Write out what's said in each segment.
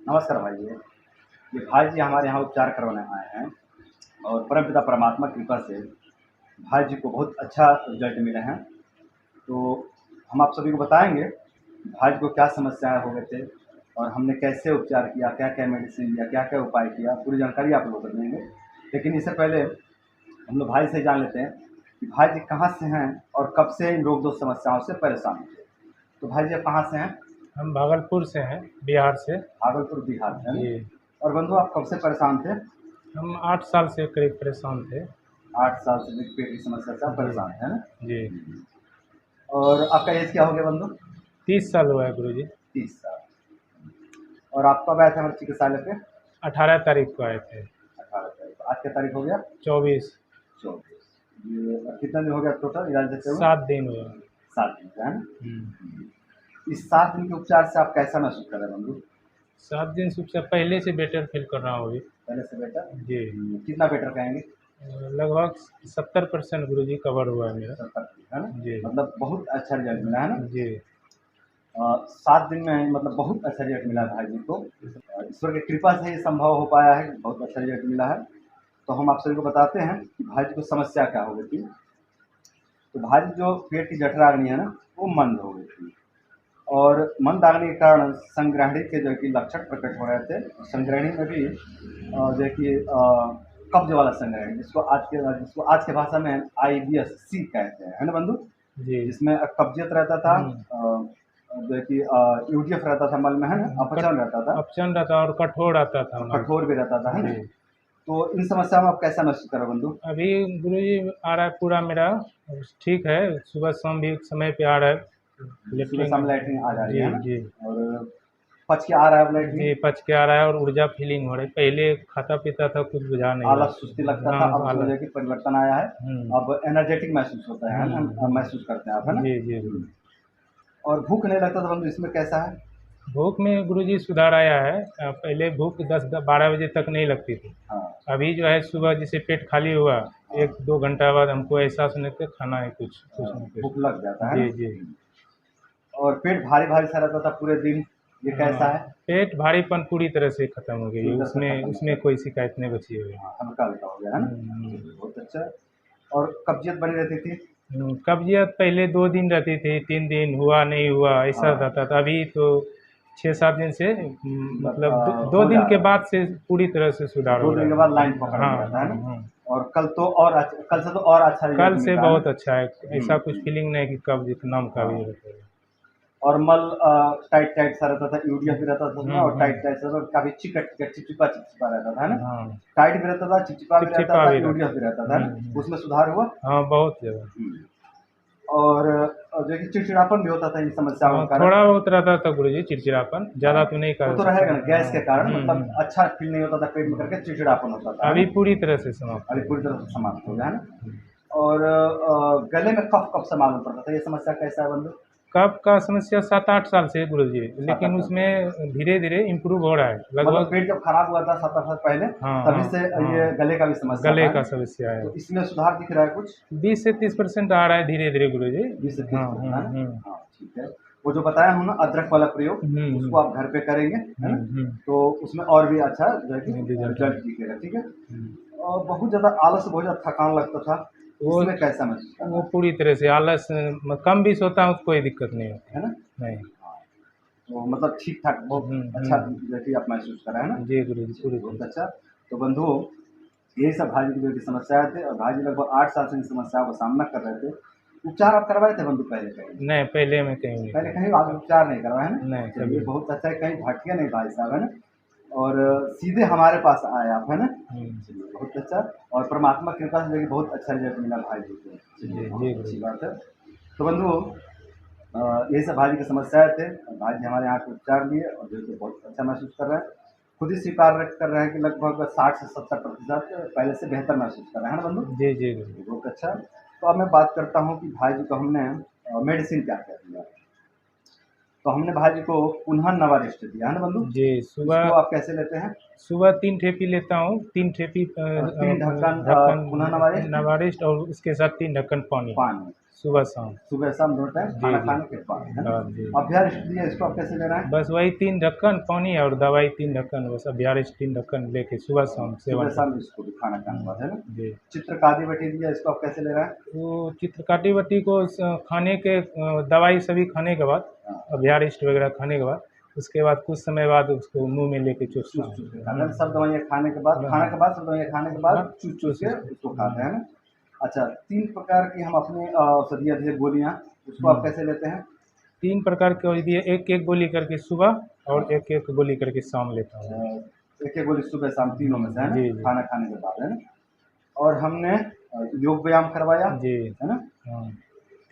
नमस्कार भाई जी। ये भाई जी हमारे यहाँ उपचार करवाने आए हैं और परमपिता परमात्मा की कृपा से भाई जी को बहुत अच्छा रिजल्ट मिले हैं। तो हम आप सभी को बताएंगे भाई जी को क्या समस्याएं हो गए थे और हमने कैसे उपचार किया, क्या क्या मेडिसिन लिया, क्या क्या उपाय किया, पूरी जानकारी आप लोगों को देंगे। लेकिन इससे पहले हम लोग भाई से जान लेते हैं कि भाई जी कहाँ से हैं और कब से इन रोग दोष समस्याओं से परेशान थे। तो भाई जी आप कहाँ से हैं? हम भागलपुर से हैं, बिहार से। भागलपुर बिहार से हैं जी। ना? और बंधु आप कब से परेशान थे? हम 8 साल से करीब परेशान थे। 8 साल से पेट की समस्या से आप जी। परेशान हैं ना? जी। और आपका एज क्या हो गया बंधु? 30 साल हुआ है गुरुजी। 30 साल। और आप कब आए थे हमारे चिकित्सालय पे? 18 तारीख को आए थे। 18 तारीख। आज क्या तारीख हो गया? 24। 24। ये कितना दिन हो गया टोटल इलाज देते हुए? 7 दिन हुए। 7 दिन का है ना? हम्म। इस 7 दिन के उपचार से आप कैसा महसूस कर रहे हैं बंधु? 7 दिन से पहले से बेटर फील कर रहा हूँ अभी। पहले से बेटर? जी। कितना बेटर कहेंगे? लगभग 70% गुरुजी कवर हुआ है मेरा। 70 है ना? जी। मतलब बहुत अच्छा रिजल्ट मिला है ना? जी। 7 दिन में मतलब बहुत अच्छा रिजल्ट मिला भाई जी को। ईश्वर की कृपा से ये संभव हो पाया है, बहुत अच्छा रिजल्ट मिला है। तो हम आप सभी को बताते हैं कि भाई जी को समस्या क्या हो गई थी। तो भाई जी जो पेट की जठराग्नि है ना, वो मंद हो गई थी और मंद आग्नि के कारण संग्रहणी के जो कि लक्षण प्रकट हो रहे थे। संग्रहणी में भी जो कि कब्ज वाला संग्रहणी, जिसको आज के भाषा में IBS सी कहते हैं, है ना बंधु? जी। जिसमें कब्जियत रहता था, जो कि यूडीएफ रहता था मल में, है ना? अपचन रहता था, अपचन रहता और कठोर आता था और मल। कठोर भी रहता था, है ना? जी। तो इन समस्याओं में आप कैसा महसूस कर रहे हो बंधु? अभी गुरुजी आ रहा है पूरा मेरा, ठीक है। सुबह शाम भी समय पे आ रहा है। सुबह शाम लैट्रिन आ जा रही है जी। ना? जी। और पच के आ रहा है अब लैट्रिन? जी, पच के आ रहा है और ऊर्जा फीलिंग हो रही है। पहले खाता पीता था, कुछ बुझा नहीं रहा आलस सुस्ती लगता था। था, हाँ, अब उसमें जो आलस। कि परिवर्तन आया है। अब एनर्जेटिक महसूस होता है ना? महसूस करते हैं आप, है ना? जी। जी। और भूख नहीं लगता था बंधु, इसमें कैसा है? भूख में गुरुजी सुधार आया है। पहले भूख 10-12 बजे तक नहीं लगती थी। हाँ। अभी जो है सुबह जैसे पेट खाली हुआ, हाँ। 1-2 घंटा बाद हमको एहसास होने लगता है खाना है कुछ न कुछ। भूख लग जाता है ना? जी। जी। और पेट भारी भारी सा रहता था पूरे दिन, ये कैसा है? पेट भारीपन पूरी तरह से खत्म हो गई है। पूरी तरह से उसमें खत्म हो उसमें गया। कोई शिकायत नहीं बची हुई है। हाँ, हल्का हल्का हो गया है ना? बहुत अच्छा। और कब्जियत बनी रहती थी? कब्जियत पहले 2 दिन रहती थी, 3 दिन हुआ नहीं हुआ ऐसा हाँ। रहता था। अभी तो 6-7 दिन से मतलब दो हो जा दिन के रहा बाद से पूरी तरह से है। सुधार 2 हो दिन रहा के बाद लाइन है। पकड़ हाँ, लिया था, है हाँ, ना? हाँ। और कल से तो और अच्छा कल रिजल्ट से मिल रहा है बहुत ना? अच्छा है। ऐसा कुछ फीलिंग नहीं कि कब्ज नाम का भी हाँ। रहता है। और मल टाइट टाइट सा रहता था, यूरिया भी रहता था उसमें, और टाइट टाइट सा काफी चिपचिपा चिपचिपा रहता था, है ना? हाँ, टाइट भी रहता था, चिपचिपा भी रहता चिपचिपा था, भी यूरिया रहता भी रहता था, है ना? है। उसमें सुधार हुआ? हाँ, बहुत ज़्यादा। और जो कि चिड़चिड़ापन भी होता था इन समस्याओं हाँ, के कारण। थोड़ा बहुत रहता था गुरुजी चिड़चिड़ापन, हाँ, ज़्यादा तो नहीं वो कर तो सकते। रहेगा ना, गैस के कारण, हाँ। मतलब अच्छा फील नहीं होता था पेट में करके, चिड़चिड़ापन होता था, है अभी ना? पूरी तरह से समाप्त अभी हो पूरी तरह गया। से समाप्त हो गया, है ना? और गले में कफ कब से मालूम पड़ता था, ये समस्या कैसा है बंधु? कफ का समस्या 7-8 साल से है गुरुजी, 7-8 लेकिन साल से। उसमें धीरे धीरे इम्प्रूव हो रहा है मतलब लगभग। पेट जब खराब हुआ था 7-8 साल पहले, हाँ, तभी हाँ, से ये हाँ। गले का भी समस्या गले था, है का ना? समस्या है। तो इसमें सुधार दिख रहा है कुछ? 20 से 30% आ रहा है धीरे धीरे गुरुजी। 20 से 30 हाँ। परसेंट, है ना? हाँ, ठीक है। वो जो बताया हूँ ना अदरक वाला प्रयोग, उसको आप घर पे करेंगे, है ना? तो उसमें और भी अच्छा जो है कि रिजल्ट दिखेगा, ठीक है? और बहुत ज़्यादा आलस, बहुत ज़्यादा थकान लगता था, वो इसमें कैसा महसूस कर रहा वो है? पूरी तरह से आलस कम भी सोता हूँ तो कोई दिक्कत नहीं होती है ना? नहीं। हाँ, तो मतलब ठीक-ठाक बहुत अच्छा जैसे आप महसूस कर रहे हैं ना? जी गुरुजी, पूरी बहुत तरह अच्छा। तो बंधुओं, यही सब भाई जी की समस्याएँ थे और भाई जी लगभग 8 साल से इन समस्याओं का सामना कर रहे थे। उपचार आप करवाए थे बंधु पहले कहीं? से। नहीं, पहले मैं कहीं नहीं पहले था। कहीं आप उपचार नहीं करवाए, है ना? नहीं, चलिए कभी बहुत अच्छा है, कहीं भटके नहीं भाई साहब, है ना? और सीधे हमारे पास आए आप, है ना? नहीं। चलिए बहुत अच्छा। और परमात्मा की कृपा से देखिए बहुत अच्छा रिजल्ट मिला भाई जी को। चलिए जी। जी बहुत अच्छी गुरुजी। बात है। तो बंधुओं, यही सब भाई जी की समस्याएँ थे। भाई जी हमारे यहाँ पे उपचार लिए और जो कि बहुत अच्छा महसूस कर रहे हैं। खुद ही स्वीकार कर रहे हैं कि लगभग 60 से 70% पहले से बेहतर महसूस कर रहे हैं ना बंधु? जी। जी गुरुजी। बहुत अच्छा। तो अब मैं बात करता हूँ कि भाई जी को हमने मेडिसिन क्या-क्या दिया। तो हमने भाई जी को पुनः नवारिस्ट दिया, है ना बंधु? जी, इसको सुबह आप कैसे लेते हैं? सुबह 3 ठेपी लेता हूँ, 3 ठेपी 3 ढक्कन ढक्कन पुनः नवारिस्ट नवारिस्ट और उसके साथ 3 ढक्कन पानी। पानी। सुबह शाम। सुबह शाम दोनों टाइम जी, खाना जी। खाने के बाद, है ना? हाँ जी। अभ्यास दिया, इसको आप कैसे ले रहे हैं? बस वही 3 ढक्कन पानी और दवाई 3 ढक्कन, बस अभ्यास 3 ढक्कन लेके सुबह शाम सुबह सेवन शाम करते इसको भी खाना खाने के बाद, है ना? हैं। जी। चित्रकादी बटी दिया, इसको आप कैसे ले रहे हैं? वो चित्रकाटी बट्टी को खाने के दवाई सभी खाने के बाद, हाँ, अभ्यारिष्ट वगैरह खाने के बाद, उसके बाद कुछ समय बाद उसको मुंह में लेके चूसता चूस चूस के हूँ। खाते हैं, सब दवाइयाँ खाने के बाद, खाने के बाद सब दवाइयाँ खाने के बाद हाँ, चूस चूस के उसको खाते हैं, है ना? अच्छा, 3 प्रकार की हम अपने औषधियाँ दी गोलियाँ, उसको आप कैसे लेते हैं? 3 प्रकार के और दिए, एक-एक गोली करके सुबह और एक-एक गोली करके शाम लेता हूँ। एक-एक गोली सुबह शाम तीनों में से, है ना? जी, जी। खाना खाने के बाद, है ना? और हमने योग व्यायाम करवाया, जी। है ना? हाँ।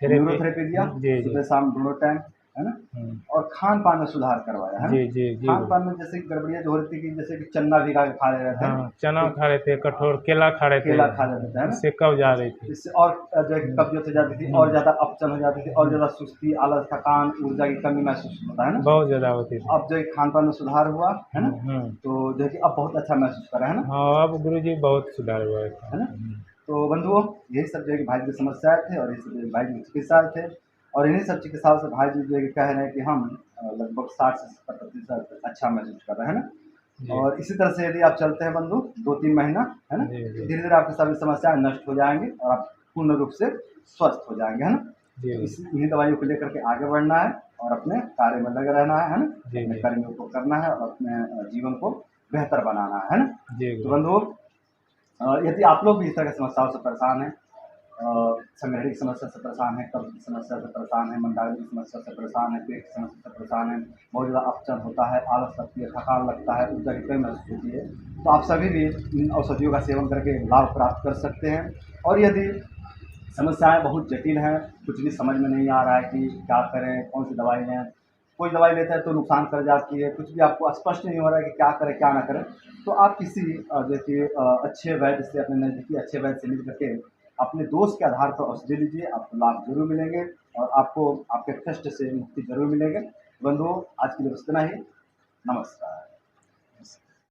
न्यूरोथेरेपी दिया, जी, जी। सुबह शाम दोनों टाइम, है ना? हुँ। और खान-पान में सुधार करवाया, है ना? जी, जी, जी। खान-पान में जैसे कि गड़बड़ियाँ जो हो रही थी कि जैसे कि चना भिगा के खा ले रहे थे, हाँ, चना तो खा रहे थे, कठोर केला खा रहे थे, केला खा लेते थे, है ना? इससे कब्ज़ आ रही थी। इससे और जो है कि कब्ज़ियत हो जाती थी और ज़्यादा अपचन हो जाती थी और ज़्यादा सुस्ती, आलस, थकान, ऊर्जा की कमी महसूस होता है ना? बहुत ज़्यादा होती थी। अब जो है खान-पान में सुधार हुआ, है ना? हुँ। तो जो है कि अब बहुत अच्छा महसूस कर रहे हैं, है ना? हाँ, अब गुरुजी बहुत सुधार हुआ है। है ना? तो बंधुओं, यही सब जो है कि भाई की समस्याएँ थे और यही सब जो है भाई की चिकित्साएँ थे और इन्हीं सब चिकित्साओं से भाई जी जो है कि कह रहे हैं कि हम लगभग 60 से 70% अच्छा महसूस कर रहे हैं, है ना? जी। और इसी तरह से यदि आप चलते हैं बंधु 2-3 महीना, है ना? जी, तो जी। धीरे-धीरे आपकी सभी समस्याएँ नष्ट हो जाएँगी और आप पूर्ण रूप से स्वस्थ हो जाएँगे, है ना? जी, तो इन्हीं दवाइयों को लेकर के आगे बढ़ना है और अपने कार्य में लगे रहना है ना? जी, अपने जी। कर्मों को करना है और अपने जीवन को बेहतर बनाना है ना? जी, तो गुरु। बंधुओं, यदि आप लोग भी इस तरह की समस्याओं से परेशान हैं, संगठन की समस्या से परेशान है, कब्ज़ की समस्या से परेशान है, मंडाग्नि की समस्या से परेशान है, पेट की समस्या से परेशान है, बहुत ज़्यादा अपचन होता है, आलस लगती है, थकान लगता है, ऊर्जा की कमी महसूस होती है, तो आप सभी भी इन औषधियों का सेवन करके लाभ प्राप्त कर सकते हैं। और यदि समस्याएँ बहुत जटिल हैं, कुछ भी समझ में नहीं आ रहा है कि क्या करें, कौन सी दवाई लें, कोई दवाई लेते हैं तो नुकसान कर जाती है, कुछ भी आपको स्पष्ट नहीं हो रहा है कि क्या करें, क्या ना करें, तो आप किसी देखिए अच्छे वैद्य से, अपने नज़दीकी अच्छे वैद्य से मिल करके अपने दोष के आधार पर औषधि लीजिए, आपको लाभ ज़रूर मिलेंगे और आपको आपके कष्ट से मुक्ति ज़रूर मिलेगी। बंधुओं, आज के लिए बस इतना ही। नमस्कार।